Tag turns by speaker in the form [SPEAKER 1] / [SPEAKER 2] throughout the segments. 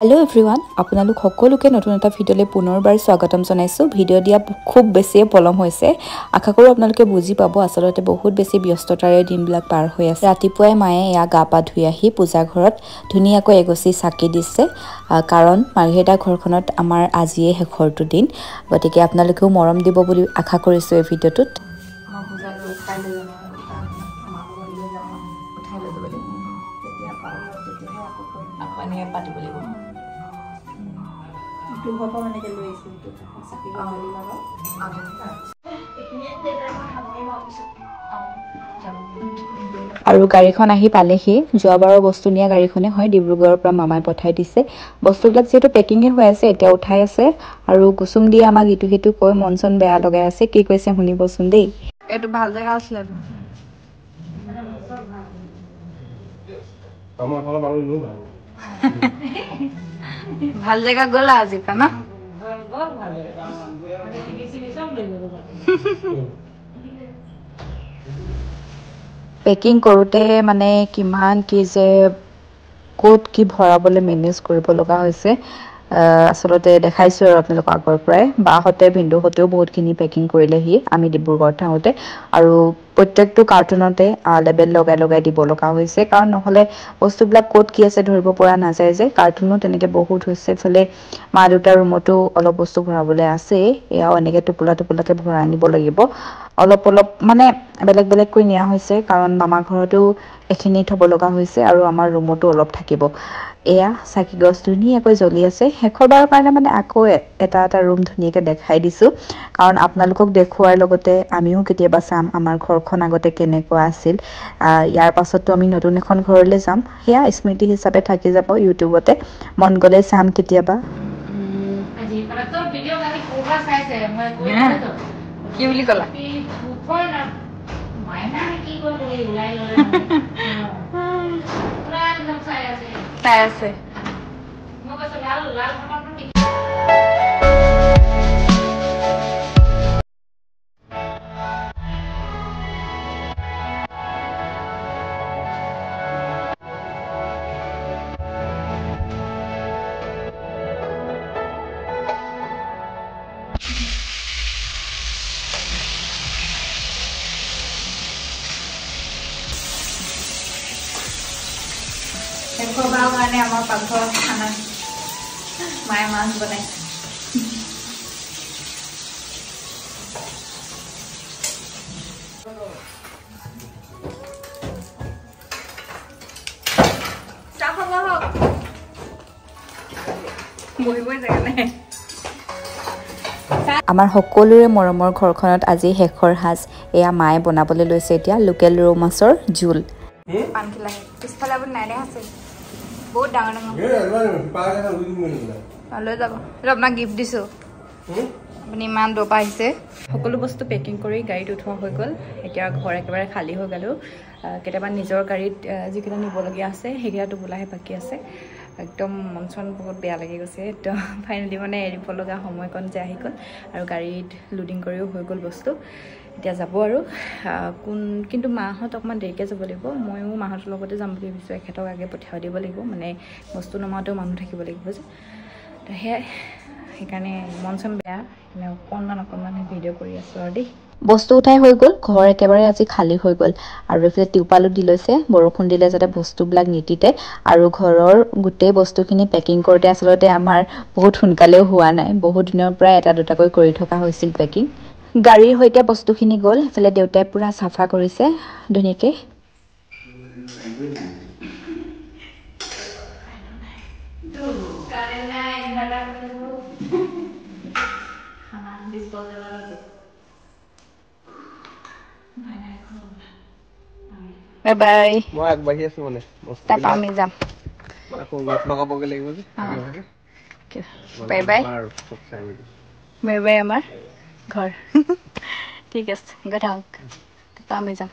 [SPEAKER 1] Hello everyone আপোনালোক সকলোকে নতুন এটা ভিডিঅ'লৈ পুনৰবাৰ স্বাগতম জনাইছো ভিডিঅ' দিয়া খুব বেছি পলম হৈছে আশা কৰো আপোনালোকে বুজি পাব আসলতে বহুত বেছি ব্যস্ততাৰে দিনবিলাক পাৰ হৈ আছে ৰাতিপুৱাই মায়ে ইয়া গা পা ধুই আহি পূজা ঘৰত ধুনিয়াকৈ এগছি চাকি দিছে কাৰণ মাৰ্ঘেৰিটা ঘৰখনত আমাৰ আজিয়ে শেষৰটো দিন গতিকে আপোনালোকেও মৰম দিব বুলি আশা কৰিছো এই ভিডিঅ'টোত আৰু গাড়ীখন আহি পালেহি যোৱাবাৰৰ বস্তু নিয়া গাড়ীখনে হয় ডিব্ৰুগড়ৰ পৰা মামাই পঠাই দিছে বস্তুবিলাক যেটো পেকিংয়ে হৈ আছে এতিয়া উঠাই আছে আৰু কুসুম দিয়ে আমাক ইটো হেতু কৈ মনচন বেয়া লগাই আছে কি কৈছে শুনিবচোন দেই এটো ভাল জায়গা আছিল
[SPEAKER 2] আমার ভালো ভালো নো
[SPEAKER 1] ভাল জায়গা গলা আজি না পেকিং কৰোতে মানে কিমান কি যে কোড কি ভৰাবলৈ মেনেজ কৰিব লগা হৈছে আসলতে দেখাইছো আৰু আপোনালোক আগৰ পৰাই বাহতে ভিন্ডোহতেও বহুতখিনি পেকিং কৰিলেহি আমি ডিব্ৰুগড় থাওতে আৰু প্ৰত্যেকটো কাৰ্টুনতে লেবেল লগাই দিব লগা হৈছে কাৰণ নহলে বস্তুবিলাক কোড কি আছে ধৰিব পৰা নাযায় যে কাৰ্টুনো তেনেকে বহুত হৈছে ফলে মা দুটা ৰুমতো অলপ বস্তু ভৰাবলৈ আছে এয়াও এনেকে টুকুলাকে ভৰাই আনিব লাগিব অলপ মানে বেলেগ কৈ নিয়া হৈছে কাৰণ মামা ঘৰতো এখিনি থব লগা হৈছে আৰু আমাৰ ৰুমতো অলপ থাকিব এয়া সাকি গছ ধুনিয়াকৈ জ্বলি আছে শেষৰবাৰৰ কাৰণে মানে আকৌ এটা ৰুম ধুনিয়াকৈ দেখাই দিছো কাৰণ আপোনালোকক দেখুৱাৰ লগতে আমিও কেতিয়াবা চাম আমাৰ ঘৰখন আগতে কেনেকুৱা আছিল ইয়াৰ পাছততো আমি নতুন এখন ঘৰলৈ যাম হেয়া স্মৃতি হিচাপে থাকি যাব ইউটিউবতে মন গলে চাম কেতিয়াবা আজি তো ভিডিও গালি কোবা চাইছে মই কৈ দিছো কি বুলি কলা মাইনা কি কৰে ওলাই ললে পুৰা একদম চাই আছে মই কৈছো লাল খবৰটো শেষৰবাৰৰ কাৰণে আমাৰ পাকঘৰত খানা মায়ে মাছ বনাইছে আমাৰ সকলোৰে মৰমৰ ঘৰখনত আজি শেষৰ সাজ এয়া মায়ে বনাবলৈ লৈছে এতিয়া লোকেল ৰৌ মাছৰ জোল পানখিলা পিছফালে আপুনি নাই আছে বহুত ডাঙৰ লৈ যাব আপোনাক গিফ্ট দিছো আপুনি ইমান দপা আহিছে সকলো বস্তু পেকিং কৰি গাড়ীত উঠোৱা হৈ গ'ল এতিয়া ঘৰ একেবাৰে খালী হৈ গ'লো কেতিয়াবা নিজৰ গাড়ীত যিকেইটা নিবলগীয়া আছে সেইকেইটাটো বোলাহে বাকী আছে একদম মনচন বহুত বেয়া লাগি গৈছে তো ফাইনেলি মানে এৰিব লগা সময়কণ যে আহি গ'ল আৰু গাড়ীত লোডিং কৰিও হৈ গ'ল বস্তু এতিয়া যাব আৰু কিন্তু মাহঁত অকণমান দেৰিকৈ যাব লাগিব ময়ো মাহঁতৰ লগতে যাম বুলি ভাবিছোঁ এখেতক আগে পঠিয়াই দিব লাগিব মানে বস্তু নমাওঁতেও মানুহ থাকিব লাগিব যে তো সেইকাৰণে মন চন বেয়া সেইকাৰণে অকণমান ভিডিঅ' কৰি আছোঁ আৰু দেই বস্তু উঠাই হৈ গ'ল ঘৰ একেবাৰে আজি খালী হৈ গ'ল আৰু এইফালে টিউপালো দি লৈছে বৰষুণ দিলে যাতে বস্তুবিলাক নিতিতে আৰু ঘৰৰ গোটেই বস্তুখিনি পেকিং কৰোঁতে আচলতে আমাৰ বহুত সোনকালেও হোৱা নাই বহুত দিনৰ পৰা এটা দুটাকৈ কৰি থকা হৈছিল পেকিং গাড়ীৰ সৈতে বস্তুখিনি গ'ল এফালে দেউতাই পুৰা চাফা কৰিছে ধুনীয়াকৈ বাই বাই
[SPEAKER 2] মই আগবাঢ়ি আছো মানে
[SPEAKER 1] তাৰপৰা আমি যাম
[SPEAKER 2] আকৌ গছ লগাবগে লাগিব যে
[SPEAKER 1] বাই বাই বাই বাই আমাৰ ঘৰ ঠিক আছে গৈ থাকক তাৰপৰা আমি যাম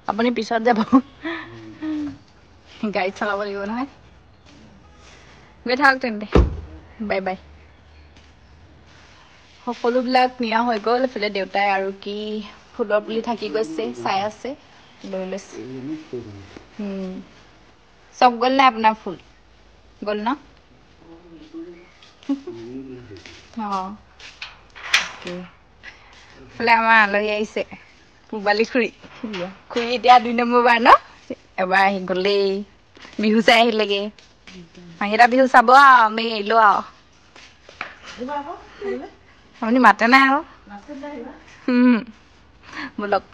[SPEAKER 1] আপুনি পিছত যাব গাড়ীত চলাব লাগিব নহয় গৈ থাকক তেন্তে বাই বাই সকলোবিলাক নিয়া হৈ গ'ল এফালে দেউতাই আৰু কি ফুলৰ পুলি থাকি গৈছে চাই আছে লৈ লৈছে চব গ'ল নে আপোনাৰ ফুল গ'ল ন ফালে আমাৰ আলহী আহিছে পূবালী খুৰী খুৰী এতিয়া 2 নম্বৰ বাৰ ন এবাৰ আহি গ'লেই বিহু চাই আহিলেগে মাহীটা বিহু চাব আমি আহিলো আপুনি মাতে নাই আৰু বলক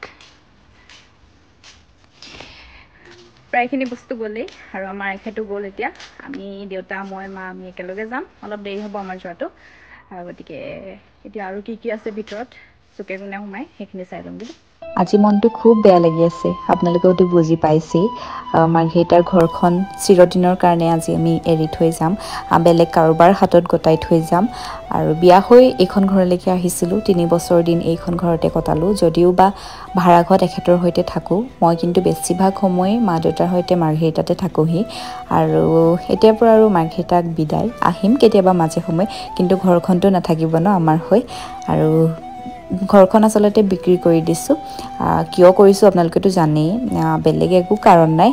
[SPEAKER 1] প্ৰায়খিনি বস্তু গ'লেই আৰু আমাৰ এখেতো গ'ল এতিয়া আমি দেউতা মই মা আমি একেলগে যাম অলপ দেৰি হ'ব আমাৰ যোৱাটো গতিকে এতিয়া আৰু কি কি আছে ভিতৰত চুকে কোণে সোমাই সেইখিনি চাই ল'ম বুলি আজি মনটো খুব বেয়া লাগি আছে আপোনালোকেওতো বুজি পাইছেই মাৰ্ঘেৰিটাৰ ঘৰখন চিৰদিনৰ কাৰণে আজি আমি এৰি থৈ যাম বেলেগ কাৰোবাৰ হাতত গতাই থৈ যাম আৰু বিয়া হৈ এইখন ঘৰলৈকে আহিছিলোঁ 3 বছৰ দিন এইখন ঘৰতে কটালোঁ যদিও বা ভাড়াঘৰত এখেতৰ সৈতে থাকোঁ মই কিন্তু বেছিভাগ সময় মা দেউতাৰ সৈতে মাৰ্ঘেৰিটাতে থাকোঁহি আৰু এতিয়াৰ পৰা আৰু মাৰ্ঘেৰিটাক বিদায় আহিম কেতিয়াবা মাজে সময় কিন্তু ঘৰখনতো নাথাকিব ন আমাৰ হৈ আৰু ঘৰখন আচলতে বিক্ৰী কৰি দিছোঁ কিয় কৰিছোঁ আপোনালোকেতো জানেই বেলেগ একো কাৰণ নাই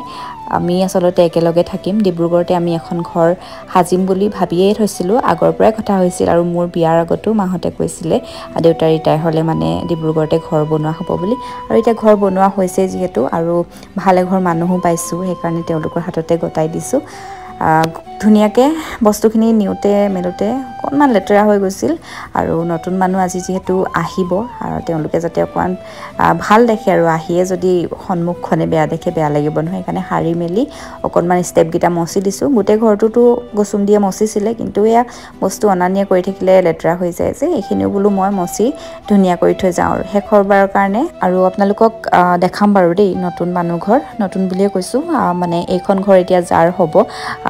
[SPEAKER 1] আমি আচলতে একেলগে থাকিম ডিব্ৰুগড়তে আমি এখন ঘৰ সাজিম বুলি ভাবিয়েই থৈছিলোঁ আগৰ পৰাই কথা হৈছিল আৰু মোৰ বিয়াৰ আগতো মাহঁতে কৈছিলে দেউতা ৰিটায়াৰ হ'লে মানে ডিব্ৰুগড়তে ঘৰ বনোৱা হ'ব বুলি আৰু এতিয়া ঘৰ বনোৱা হৈছে যিহেতু আৰু ভালে ঘৰ মানুহো পাইছোঁ সেইকাৰণে তেওঁলোকৰ হাততে গতাই দিছোঁ ধুনীয়াকৈ বস্তুখিনি নিওঁতে মেলোতে অকণমান লেতেৰা হৈ গৈছিল আৰু নতুন মানুহ আজি যিহেতু আহিব আৰু তেওঁলোকে যাতে অকণমান ভাল দেখে আৰু আহিয়ে যদি সন্মুখখনে বেয়া দেখে বেয়া লাগিব নহয় সেইকাৰণে সাৰি মেলি অকণমান ষ্টেপকেইটা মচি দিছোঁ গোটেই ঘৰটোতো গছুম দিয়ে মচিছিলে কিন্তু এয়া বস্তু অনা নিয়া কৰি থাকিলে লেতেৰা হৈ যায় যে এইখিনিও বোলো মই মচি ধুনীয়া কৰি থৈ যাওঁ আৰু শেষৰবাৰৰ কাৰণে আৰু আপোনালোকক দেখাম বাৰু দেই নতুন মানুহ ঘৰ নতুন বুলিয়ে কৈছোঁ মানে এইখন ঘৰ এতিয়া যাৰ হ'ব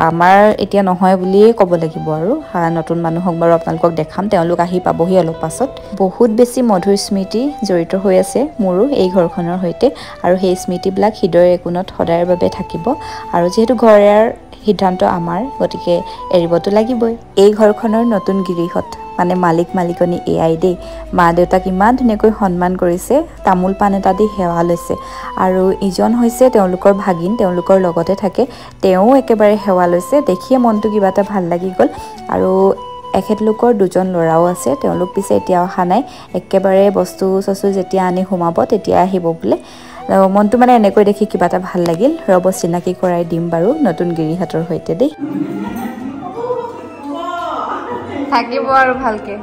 [SPEAKER 1] আমাৰ এতিয়া নহয় বুলিয়ে ক'ব লাগিব আৰু নতুন মানুহক বাৰু আপোনালোকক দেখাম তেওঁলোক আহি পাবহি অলপ পাছত বহুত বেছি মধুৰ স্মৃতি জড়িত হৈ আছে মোৰো এই ঘৰখনৰ সৈতে আৰু সেই স্মৃতিবিলাক হৃদয়ৰ একোণত সদায়ৰ বাবে থাকিব আৰু যিহেতু ঘৰ এৰাৰ সিদ্ধান্ত আমাৰ গতিকে এৰিবতো লাগিবই এই ঘৰখনৰ নতুন গিৰিহঁত মানে মালিক মালিকনী এয়াই দেই মা দেউতাক ইমান ধুনীয়াকৈ সন্মান কৰিছে তামোল পাণ এটা দি সেৱা লৈছে আৰু ইজন হৈছে তেওঁলোকৰ ভাগিন তেওঁলোকৰ লগতে থাকে তেওঁ একেবাৰে সেৱা লৈছে দেখিয়ে মনটো কিবা এটা ভাল লাগি গ'ল আৰু এখেতলোকৰ 2জন ল'ৰাও আছে তেওঁলোক পিছে এতিয়া অহা নাই একেবাৰে বস্তু চস্তু যেতিয়া আনি সোমাব তেতিয়া আহিব বোলে মনটো মানে এনেকৈ দেখি কিবা এটা ভাল লাগিল ৰব চিনাকি কৰাই দিম বাৰু নতুন গিৰিহঁতৰ সৈতে দেই থাকিব আৰু ভালকে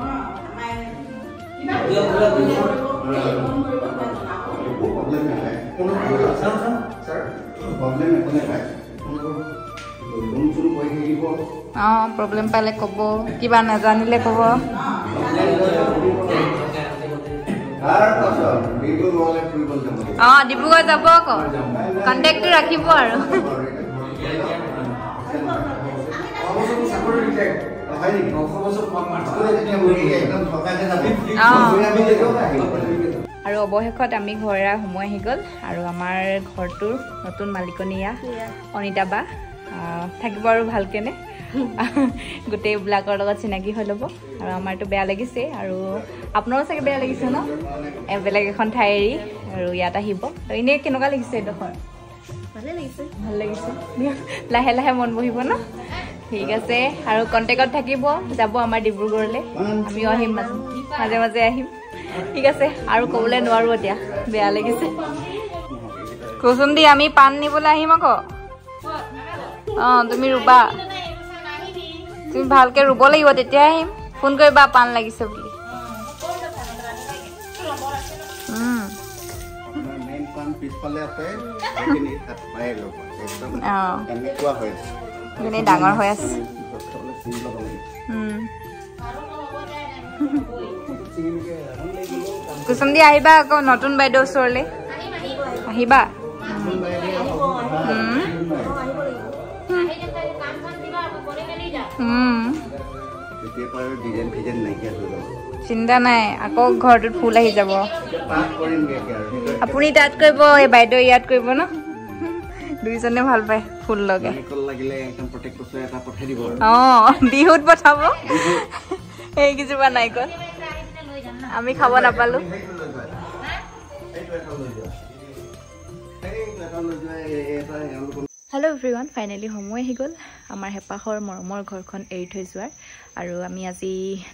[SPEAKER 1] প্ৰব্লেম পালে ক'ব কিবা নাজানিলে ক'ব ডিব্ৰুগড় যাব আকৌ কণ্টেক্টটো ৰাখিব আৰু আৰু অৱশেষত আমি ঘৰ এৰাৰ সময় আহি গ'ল আৰু আমাৰ ঘৰটোৰ নতুন মালিকনী অনিতা বা থাকিব আৰু ভালকেনে গোটেইবিলাকৰ লগত চিনাকি হৈ ল'ব আৰু আমাৰতো বেয়া লাগিছে আৰু আপোনাৰো চাগে বেয়া লাগিছে ন বেলেগ এখন ঠাই এৰি আৰু ইয়াত আহিব তো এনেই কেনেকুৱা লাগিছে এইডোখৰ ভাল লাগিছে লাহে লাহে মন বহিব ন ঠিক আছে আৰু কণ্টেক্টত থাকিব যাব আমাৰ ডিব্ৰুগড়লৈ আমিও আহিম মাজে মাজে আহিম ঠিক আছে আৰু ক'বলৈ নোৱাৰোঁ এতিয়া বেয়া লাগিছে কুচুম দি আমি পাণ নিবলৈ আহিম আকৌ তুমি ৰুবা তুমি ভালকে ৰুব লাগিব তেতিয়া আহিম ফোন কৰিবা পাণ লাগিছে বুলি ডাঙৰ হৈ আছে কুচুম দি আহিবা আকৌ নতুন বাইদেউ ওচৰলৈ আহিবা চিন্তা নাই আকৌ ঘৰটোত ফুল আহি যাব আপুনি তাত কৰিব এই বাইদেউ ইয়াত কৰিব ন দুইজনে ভাল পায় ফুল লগাই বিহুত পঠাব এইকেইজোপা নাৰিকল আমি খাব নাপালো হেল্ল' এভৰিৱান, ফাইনেলি সময় আহি গ'ল আমাৰ হেঁপাহৰ মৰমৰ ঘৰখন এৰি থৈ যোৱাৰ। আৰু আমি আজি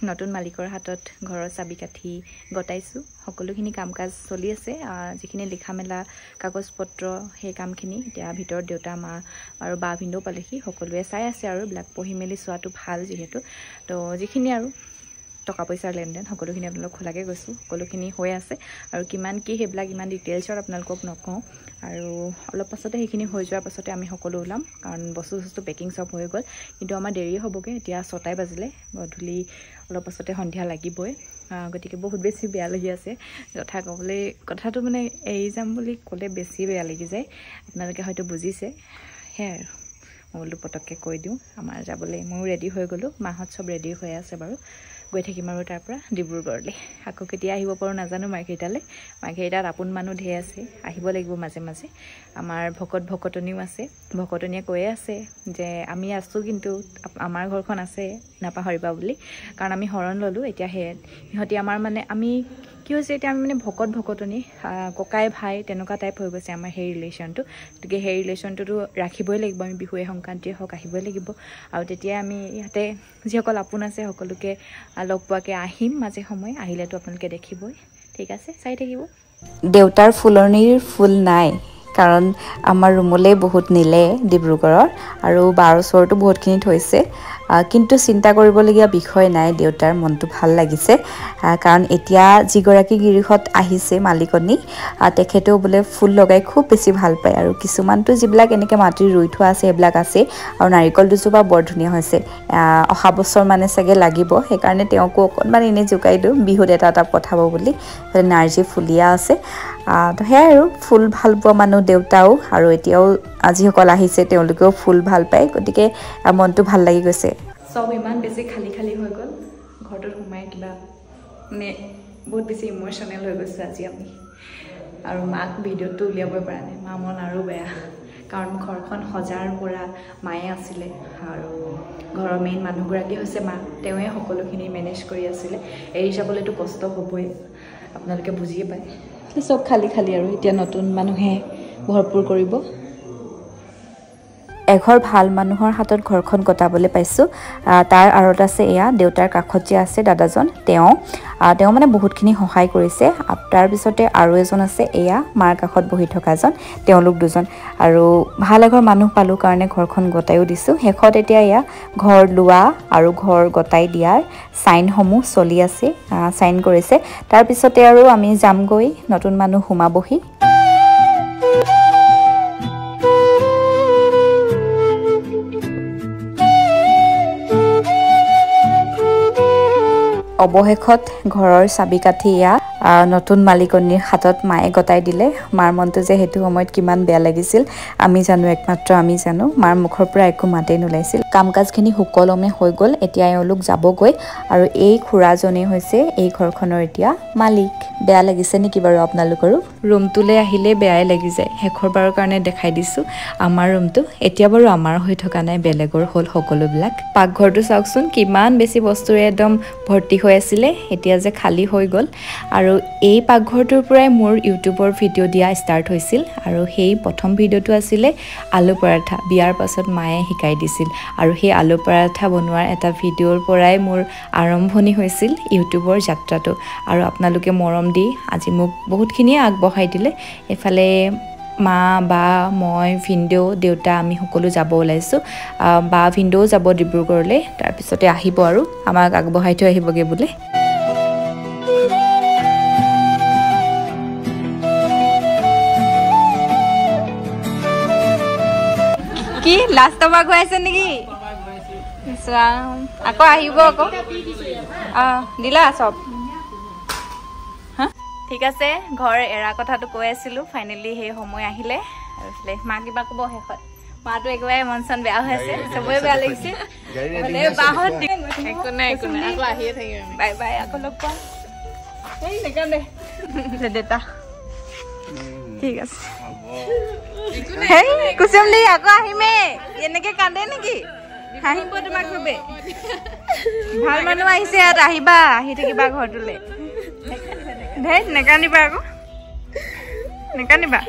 [SPEAKER 1] নতুন মালিকৰ হাতত ঘৰৰ চাবি কাঠি গতাইছোঁ। সকলোখিনি কাম কাজ চলি আছে, যিখিনি লিখা মেলা কাগজ পত্ৰ সেই কামখিনি এতিয়া ভিতৰত দেউতা মা আৰু বা ভিনদেউ পালেহি, সকলোৱে চাই আছে আৰু এইবিলাক পঢ়ি মেলি চোৱাটো ভাল যিহেতু। তো যিখিনি আৰু টকা পইচাৰ লেনদেন সকলোখিনি আপোনালোক খোলাকৈ গৈছোঁ, সকলোখিনি হৈ আছে। আৰু কিমান কি সেইবিলাক ইমান ডিটেইলছত আপোনালোকক নকওঁ, আৰু অলপ পাছতে সেইখিনি হৈ যোৱাৰ পাছতে আমি সকলো ওলাম, কাৰণ বস্তু পেকিং চব হৈ গ'ল। কিন্তু আমাৰ দেৰি হ'বগৈ, এতিয়া 6টাই বাজিলে, গধূলি অলপ পাছতে সন্ধিয়া লাগিবই। গতিকে বহুত বেছি বেয়া লাগি আছে কথাটো মানে এৰি যাম বুলি ক'লে বেছি বেয়া লাগি যায়, আপোনালোকে হয়তো বুজিছে। সেয়াই আৰু মই বোলো পটককৈ কৈ দিওঁ, আমাৰ যাবলৈ ময়ো ৰেডি হৈ গ'লোঁ, মাহঁত চব ৰেডি হৈ আছে বাৰু। গৈ থাকিম আৰু তাৰ পৰা ডিব্ৰুগড়লৈ। আকৌ কেতিয়া আহিব পাৰোঁ নাজানো মাৰ্ঘেৰিটাত আপোন মানুহ ঢেৰ আছে, আহিব লাগিব মাজে মাজে। আমাৰ ভকতনীও আছে, ভকতনীয়ে কৈয়ে আছে যে আমি আছোঁ কিন্তু আমাৰ ঘৰখন আছে নাপাহৰিবা বুলি, কাৰণ আমি শৰণ ল'লোঁ। এতিয়া সিহঁতি আমাৰ মানে আমি কি হৈছে, এতিয়া আমি মানে ভকতনী ককাই ভাই তেনেকুৱা টাইপ হৈ গৈছে আমাৰ সেই ৰিলেশ্যনটো। গতিকে সেই ৰিলেশ্যনটোতো ৰাখিবই লাগিব, আমি বিহুৱে সংক্ৰান্তিয়ে হওক আহিবই লাগিব। আৰু তেতিয়া আমি ইয়াতে যিসকল আপোন আছে সকলোকে লগ পোৱাকৈ আহিম মাজে সময়ে, আহিলেতো আপোনালোকে দেখিবই। ঠিক আছে, চাই থাকিব। দেউতাৰ ফুলনিৰ ফুল নাই, কাৰণ আমাৰ ৰুমলৈ বহুত নিলে ডিব্ৰুগড়ৰ, আৰু বাৰ ওচৰতো বহুতখিনি থৈছে। কিন্তু চিন্তা কৰিবলগীয়া বিষয় নাই, দেউতাৰ মনটো ভাল লাগিছে, কাৰণ এতিয়া যিগৰাকী গিৰিহঁত আহিছে মালিকনী, তেখেতেও বোলে ফুল লগাই খুব বেছি ভাল পায়। আৰু কিছুমানটো যিবিলাক এনেকৈ মাটিৰ ৰুই থোৱা আছে সেইবিলাক আছে, আৰু নাৰিকল দুজোপা বৰ ধুনীয়া হৈছে। অহা বছৰ মানে চাগে লাগিব, সেইকাৰণে তেওঁকো অকণমান এনেই জোকাই দিওঁ বিহুত এটা পঠাব বুলি। নাৰ্জী ফুলীয়া আছে, তো সেয়াই আৰু ফুল ভাল পোৱা মানুহ দেউতাও, আৰু এতিয়াও যিসকল আহিছে তেওঁলোকেও ফুল ভাল পায়, গতিকে মনটো ভাল লাগি গৈছে। চব ইমান বেছি খালী হৈ গ'ল, ঘৰটোত সোমাই কিবা মানে বহুত বেছি ইম'চনেল হৈ গৈছে আজি আমি। আৰু মাক ভিডিঅ'টো উলিয়াবই পৰা নাই, মা মন আৰু বেয়া, কাৰণ ঘৰখন সজাৰ পৰা মায়ে আছিলে, আৰু ঘৰৰ মেইন মানুহগৰাকী হৈছে মা, তেওঁৱে সকলোখিনি মেনেজ কৰি আছিলে। এৰি যাবলৈতো কষ্ট হ'বই, আপোনালোকে বুজিয়ে পায়। চব খালী আৰু এতিয়া নতুন মানুহে ভৰপূৰ কৰিব। এঘৰ ভাল মানুহৰ হাতত ঘৰখন কটাবলৈ পাইছোঁ। তাৰ আঁৰত আছে এয়া দেউতাৰ কাষত যে আছে দাদাজন, তেওঁ মানে বহুতখিনি সহায় কৰিছে। তাৰপিছতে আৰু এজন আছে, এয়া মাৰ কাষত বহি থকাজন, তেওঁলোক দুজন। আৰু ভাল এঘৰ মানুহ পালোঁ কাৰণে ঘৰখন গতাইও দিছোঁ। শেষত এতিয়া এয়া ঘৰ লোৱা আৰু ঘৰ গতাই দিয়াৰ চাইনসমূহ চলি আছে, চাইন কৰিছে। তাৰপিছতে আৰু আমি যামগৈ, নতুন মানুহ সোমাবহি। অৱশেষত ঘৰৰ চাবি কাঠি এয়া নতুন মালিকনীৰ হাতত মায়ে গতাই দিলে। মাৰ মনটো যে সেইটো সময়ত কিমান বেয়া লাগিছিল আমি জানো, একমাত্ৰ আমি জানো। মাৰ মুখৰ পৰা একো মাতেই নোলাইছিল। কাম কাজখিনি সুকলমে হৈ গ'ল, এতিয়া এওঁলোক যাবগৈ। আৰু এই খুৰাজনেই হৈছে এই ঘৰখনৰ এতিয়া মালিক। বেয়া লাগিছে নেকি বাৰু আপোনালোকৰো? ৰুমটোলৈ আহিলে বেয়াই লাগি যায়। শেষৰবাৰৰ কাৰণে দেখাই দিছোঁ আমাৰ ৰুমটো। এতিয়া বাৰু আমাৰ হৈ থকা নাই, বেলেগৰ হ'ল সকলোবিলাক। পাকঘৰটো চাওকচোন, কিমান বেছি বস্তুৰে একদম ভৰ্তি হৈ আছিলে, এতিয়া যে খালী হৈ গ'ল। আৰু এই পাকঘৰটোৰ পৰাই মোৰ ইউটিউবৰ ভিডিঅ' দিয়া ষ্টাৰ্ট হৈছিল। আৰু সেই প্ৰথম ভিডিঅ'টো আছিলে আলু পৰাঠা, বিয়াৰ পাছত মায়ে শিকাই দিছিল। আৰু সেই আলু পৰাঠা বনোৱাৰ এটা ভিডিঅ'ৰ পৰাই মোৰ আৰম্ভণি হৈছিল ইউটিউবৰ যাত্ৰাটো। আৰু আপোনালোকে মৰম দি আজি মোক বহুতখিনিয়ে আগবঢ়াই দিলে। এফালে মা, বা, মই, ভিনদেউ, দেউতা আমি সকলো যাব ওলাইছোঁ। বা ভিনদেউ যাব ডিব্ৰুগড়লৈ, তাৰপিছতে আহিব আৰু আমাক আগবঢ়াই থৈ আহিবগৈ বোলে। কি লাষ্টৰ পৰা গৈ আছে নেকি? আকৌ আহিব আকৌ। দিলা চব? ঠিক আছে, ঘৰ এৰা কথাটো কৈ আছিলোঁ, ফাইনেলি সেই সময় আহিলে। আৰু মা কিবা ক'ব শেষত? মাটো একেবাৰে মন চন বেয়া হৈ আছে, চবৰে বেয়া লাগিছে। বাই বাই, আকৌ লগ পাম। দেউতা ঠিক আছে, কুচুম দি আকৌ আহিমে। এনেকে কান্দে নেকি? হাঁহিব তোমাক চবে। ভাল মানুহ আহিছে ইয়াত, আহিবা, আহি থাকিবা ঘৰটোলৈ। ধেই নেকান্দিবা আকৌ, নেকান্দিবা।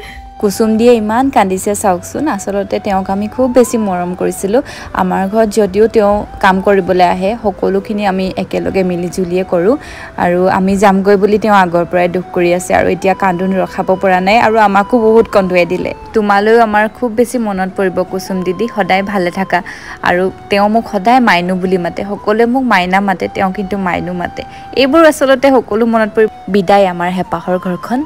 [SPEAKER 1] কুসুম দিয়ে ইমান কান্দিছে চাওকচোন আচলতে তেওঁক আমি খুব বেছি মৰম কৰিছিলোঁ আমাৰ ঘৰত যদিও তেওঁ কাম কৰিবলৈ আহে সকলোখিনি আমি একেলগে মিলি জুলিয়ে কৰোঁ আৰু আমি যামগৈ বুলি তেওঁ আগৰ পৰাই দুখ কৰি আছে আৰু এতিয়া কান্দোন ৰখাব পৰা নাই আৰু আমাকো বহুত কন্দুৱাই দিলে তোমালৈও আমাৰ খুব বেছি মনত পৰিব কুসুম দিদি সদায় ভালে থাকা আৰু তেওঁ মোক সদায় মাইনু বুলি মাতে সকলোৱে মোক মাইনা মাতে তেওঁ কিন্তু মাইনু মাতে এইবোৰ আচলতে সকলো মনত পৰি বিদায় আমাৰ হেঁপাহৰ ঘৰখন